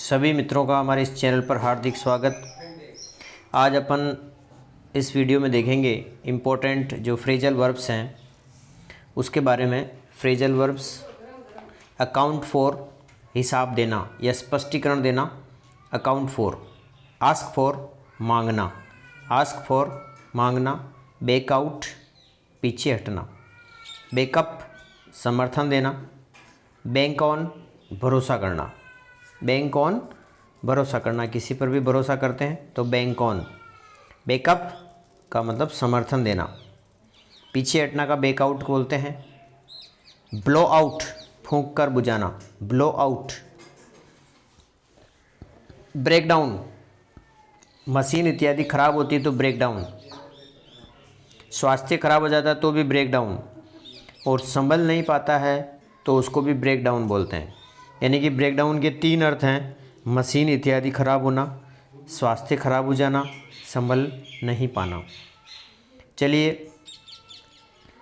सभी मित्रों का हमारे इस चैनल पर हार्दिक स्वागत। आज अपन इस वीडियो में देखेंगे इम्पोर्टेंट जो फ्रेजल वर्ब्स हैं उसके बारे में। फ्रेजल वर्ब्स अकाउंट फॉर हिसाब देना या स्पष्टीकरण देना। अकाउंट फॉर आस्क फॉर मांगना, आस्क फॉर मांगना। बैकआउट पीछे हटना, बैकअप समर्थन देना। बैंक ऑन भरोसा करना, बैंक ऑन भरोसा करना, किसी पर भी भरोसा करते हैं तो बैंक ऑन। बैकअप का मतलब समर्थन देना, पीछे हटना का बैकआउट बोलते हैं। ब्लो आउट फूंक कर बुझाना, blow out. Break down machine इत्यादि खराब होती है तो ब्रेक डाउन। स्वास्थ्य खराब हो जाता है तो भी ब्रेक डाउन, और संभल नहीं पाता है तो उसको भी ब्रेक डाउन बोलते हैं। यानी कि ब्रेक डाउन के तीन अर्थ हैं: मशीन इत्यादि खराब होना, स्वास्थ्य खराब हो जाना, संभल नहीं पाना। चलिए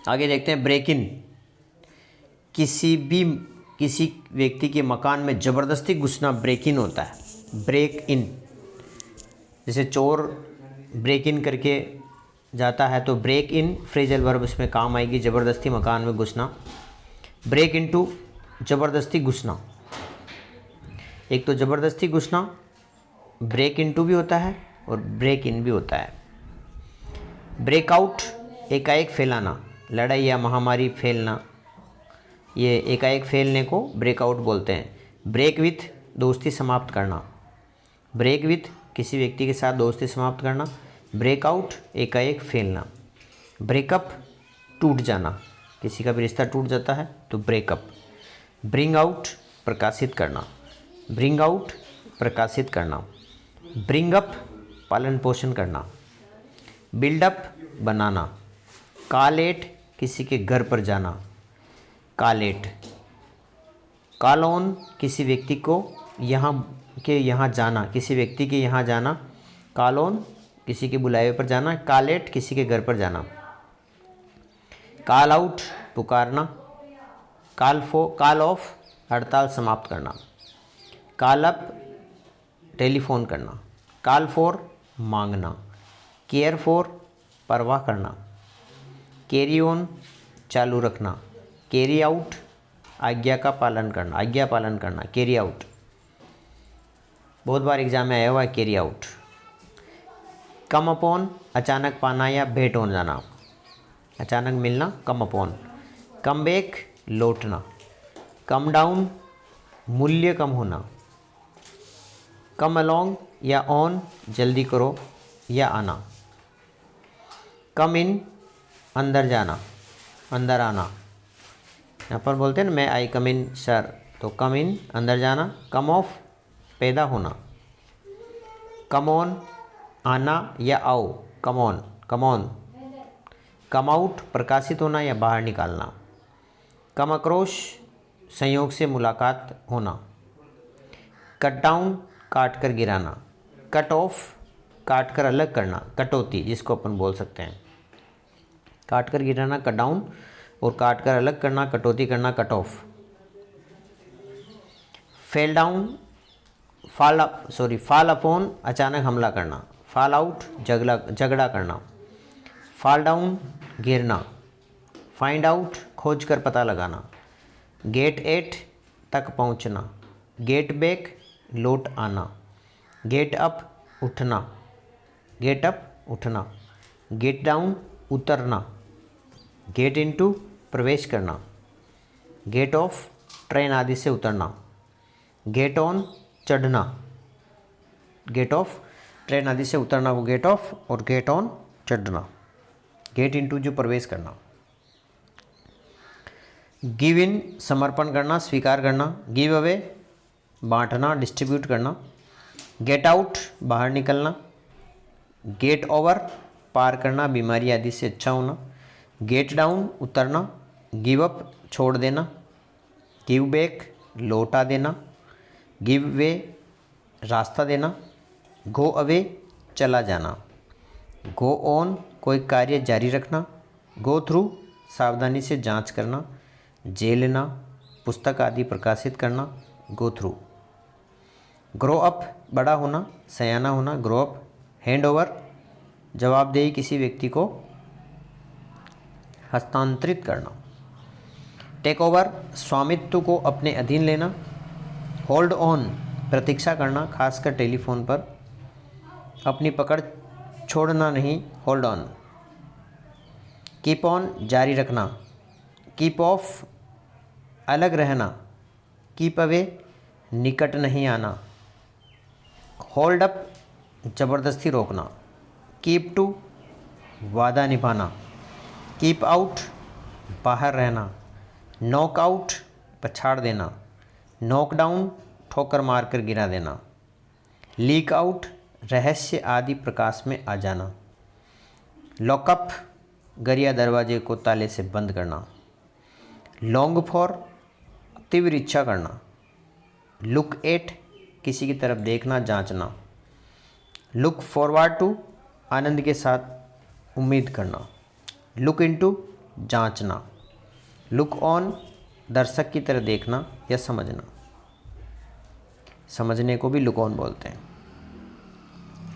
आगे देखते हैं। ब्रेक इन किसी व्यक्ति के मकान में ज़बरदस्ती घुसना ब्रेक इन होता है। ब्रेक इन जैसे चोर ब्रेक इन करके जाता है तो ब्रेक इन फ्रेजल वर्ब इसमें काम आएगी, ज़बरदस्ती मकान में घुसना। ब्रेक इनटू ज़बरदस्ती घुसना, एक तो ज़बरदस्ती घुसना ब्रेक इनटू भी होता है और ब्रेक इन भी होता है। ब्रेकआउट एकाएक फैलाना, लड़ाई या महामारी फैलना, ये एकाएक फैलने को ब्रेकआउट बोलते हैं। ब्रेक विथ दोस्ती समाप्त करना, ब्रेक विथ किसी व्यक्ति के साथ दोस्ती समाप्त करना। ब्रेकआउट एकाएक फैलना। ब्रेकअप टूट जाना, किसी का भी रिश्ता टूट जाता है तो ब्रेकअप। ब्रिंग आउट प्रकाशित करना, ब्रिंग आउट प्रकाशित करना। ब्रिंग अप पालन पोषण करना। बिल्डअप बनाना। कॉल किसी के घर पर जाना, कॉल। कॉल ऑन किसी व्यक्ति को यहाँ जाना, किसी व्यक्ति के यहाँ जाना। कॉल ऑन किसी के बुलावे पर जाना, कॉल किसी के घर पर जाना। कॉल आउट पुकारना। कॉल ऑफ हड़ताल समाप्त करना। कॉल अप टेलीफोन करना। कॉल फॉर मांगना। केयर फॉर परवाह करना। कैरी ऑन चालू रखना। कैरी आउट आज्ञा का पालन करना, आज्ञा पालन करना, कैरी आउट। बहुत बार एग्जाम में आया हुआ है कैरी आउट। कम अपॉन अचानक पाना या भेंट हो जाना, अचानक मिलना, कम अपॉन। कम बैक लौटना। कम डाउन मूल्य कम होना। कम अलोंग या ऑन जल्दी करो या आना। कम इन अंदर जाना, अंदर आना। यहाँ पर बोलते हैं ना, मैं आई कम इन सर, तो कम इन अंदर जाना। कम ऑफ पैदा होना। कम ऑन आना या आओ, come on, come on. Come out प्रकाशित होना या बाहर निकालना। कम अक्रॉस संयोग से मुलाकात होना। कट डाउन काट कर गिराना। कट ऑफ काट कर अलग करना, कटौती जिसको अपन बोल सकते हैं। काट कर गिराना कट डाउन, और काट कर अलग करना, कटौती करना, cut off. Fell down fall upon अचानक हमला करना। फॉल आउट झगड़ा करना। फॉल डाउन गिरना। फाइंड आउट खोज कर पता लगाना। गेट एट तक पहुंचना। गेट बैक लौट आना। गेट अप उठना, गेट अप उठना। गेट डाउन उतरना। गेट इनटू प्रवेश करना। गेट ऑफ ट्रेन आदि से उतरना। गेट ऑन चढ़ना। गेट ऑफ ट्रेन आदि से उतरना को गेट ऑफ, और गेट ऑन चढ़ना। गेट इनटू जो प्रवेश करना। गिव इन समर्पण करना, स्वीकार करना। गिव अवे बांटना, डिस्ट्रीब्यूट करना। गेट आउट बाहर निकलना। गेट ओवर पार करना, बीमारी आदि से अच्छा होना। गेट डाउन उतरना। गिव अप छोड़ देना। गिव बैक लौटा देना। गिव वे रास्ता देना। गो अवे चला जाना। गो ऑन कोई कार्य जारी रखना। गो थ्रू सावधानी से जांच करना। झेलना पुस्तक आदि प्रकाशित करना, गो थ्रू। ग्रो अप बड़ा होना, सयाना होना, ग्रो अप। हैंड ओवर जवाबदेही किसी व्यक्ति को हस्तांतरित करना। टेक ओवर स्वामित्व को अपने अधीन लेना। होल्ड ऑन प्रतीक्षा करना, खासकर टेलीफोन पर। अपनी पकड़ छोड़ना नहीं, होल्ड ऑन। कीप ऑन जारी रखना। कीप ऑफ अलग रहना। कीप अवे निकट नहीं आना। होल्ड अप ज़बरदस्ती रोकना। कीप टू वादा निभाना। कीप आउट बाहर रहना। नॉक आउट पछाड़ देना। नॉक डाउन ठोकर मारकर गिरा देना। लीक आउट रहस्य आदि प्रकाश में आ जाना। लॉकअप गरिया दरवाजे को ताले से बंद करना। लॉन्ग फॉर तीव्र इच्छा करना। लुक एट किसी की तरफ देखना, जांचना। लुक फॉरवर्ड टू आनंद के साथ उम्मीद करना। लुक इनटू जांचना। लुक ऑन दर्शक की तरह देखना या समझना। समझने को भी लुक ऑन बोलते हैं।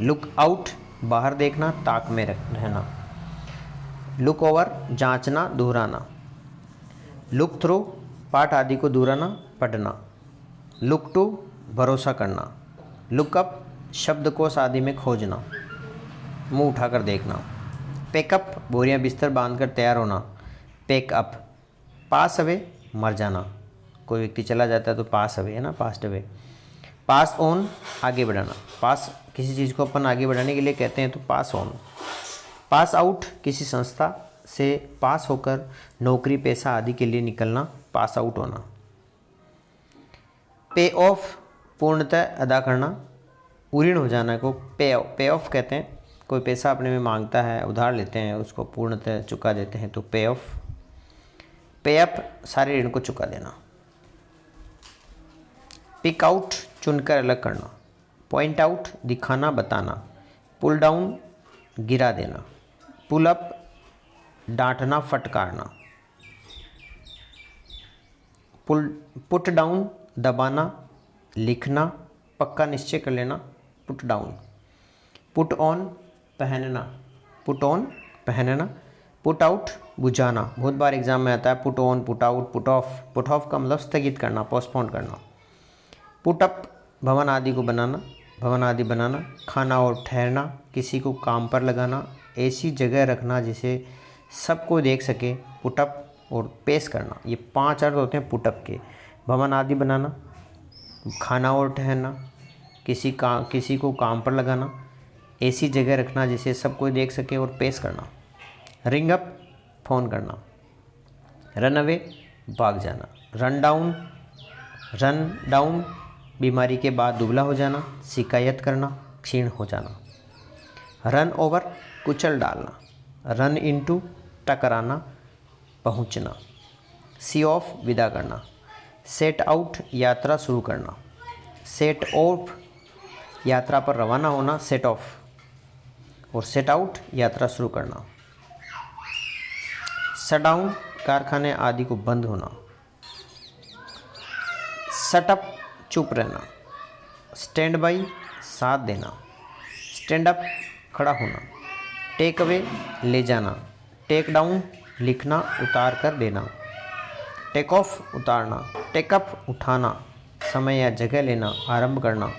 लुक आउट बाहर देखना, ताक में रहना। लुक ओवर जांचना, दोहराना। लुक थ्रू पाठ आदि को दोहराना, पढ़ना। लुक टू भरोसा करना। लुक अप शब्दकोश आदि में खोजना, मुंह उठाकर देखना। पैकअप बोरियां बिस्तर बांधकर तैयार होना। पैक अप पास अवे मर जाना, कोई व्यक्ति चला जाता है तो पास अवे है ना, पास्ट अवे। पास ऑन आगे बढ़ाना, पास किसी चीज़ को अपन आगे बढ़ाने के लिए कहते हैं तो पास ऑन। पास आउट किसी संस्था से पास होकर नौकरी पेशा आदि के लिए निकलना, पास आउट होना। पे ऑफ पूर्णतः अदा करना, उऋण हो जाना को पे ऑफ कहते हैं। कोई पैसा अपने में मांगता है, उधार लेते हैं, उसको पूर्णतः चुका देते हैं तो पे ऑफ। पे अप सारे ऋण को चुका देना। पिक आउट चुनकर अलग करना। पॉइंट आउट दिखाना, बताना। पुल डाउन गिरा देना। पुल अप डांटना, फटकारना। पुट डाउन दबाना, लिखना, पक्का निश्चय कर लेना, पुट डाउन। पुट ऑन पहनना, पुट ऑन पहनना। पुट आउट बुझाना, बहुत बार एग्जाम में आता है put on, put out, put off. Put off का मतलब स्थगित करना, पोस्टपोन करना। पुट अप भवन आदि को बनाना, भवन आदि बनाना। खाना और ठहरना, किसी को काम पर लगाना, ऐसी जगह रखना जिसे सबको देख सके, पुटअप और पेश करना। ये 5 अर्थ होते हैं पुटअप के। भवन आदि बनाना, खाना और ठहरना, किसी को काम पर लगाना, ऐसी जगह रखना जिसे सब कोई देख सके और पेश करना। रिंग अप फ़ोन करना। रन अवे भाग जाना। रन डाउन बीमारी के बाद दुबला हो जाना, शिकायत करना, क्षीण हो जाना। रन ओवर कुचल डालना। रन इनटू टकराना, पहुंचना। सी ऑफ विदा करना। सेट आउट यात्रा शुरू करना। सेट ऑफ यात्रा पर रवाना होना, सेट ऑफ। और सेट आउट यात्रा शुरू करना। शट डाउन कारखाने आदि को बंद होना। शट अप चुप रहना। स्टैंड बाई साथ देना। स्टैंड अप खड़ा होना। टेक अवे ले जाना। टेक डाउन लिखना, उतार कर देना। टेक ऑफ उतारना। टेक अप उठाना, समय या जगह लेना, आरंभ करना।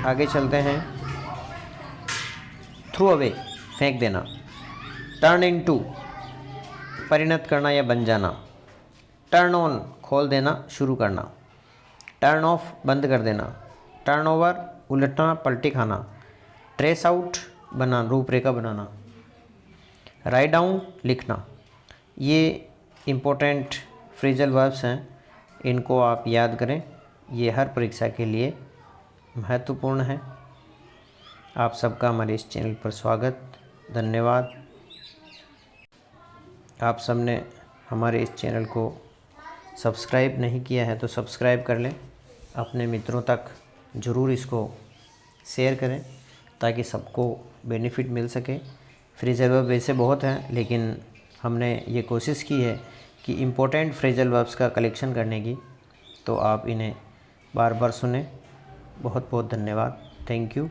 आगे चलते हैं। थ्रू अवे फेंक देना। टर्न इनटू परिणत करना या बन जाना। टर्न ऑन खोल देना, शुरू करना। टर्न ऑफ बंद कर देना। टर्न ओवर उलटना, पलटी खाना। ट्रेस आउट बनाना, रूपरेखा बनाना। राइट डाउन लिखना। ये इम्पोर्टेंट फ्रेजल वर्ब्स हैं, इनको आप याद करें, ये हर परीक्षा के लिए महत्वपूर्ण है। आप सबका हमारे इस चैनल पर स्वागत, धन्यवाद। आप सबने हमारे इस चैनल को सब्सक्राइब नहीं किया है तो सब्सक्राइब कर लें। अपने मित्रों तक ज़रूर इसको शेयर करें ताकि सबको बेनिफिट मिल सके। फ्रेजल वर्ब वैसे बहुत हैं, लेकिन हमने ये कोशिश की है कि इम्पोर्टेंट फ्रेजल वर्ब्स का कलेक्शन करने की, तो आप इन्हें बार बार सुने। बहुत बहुत धन्यवाद। Thank you.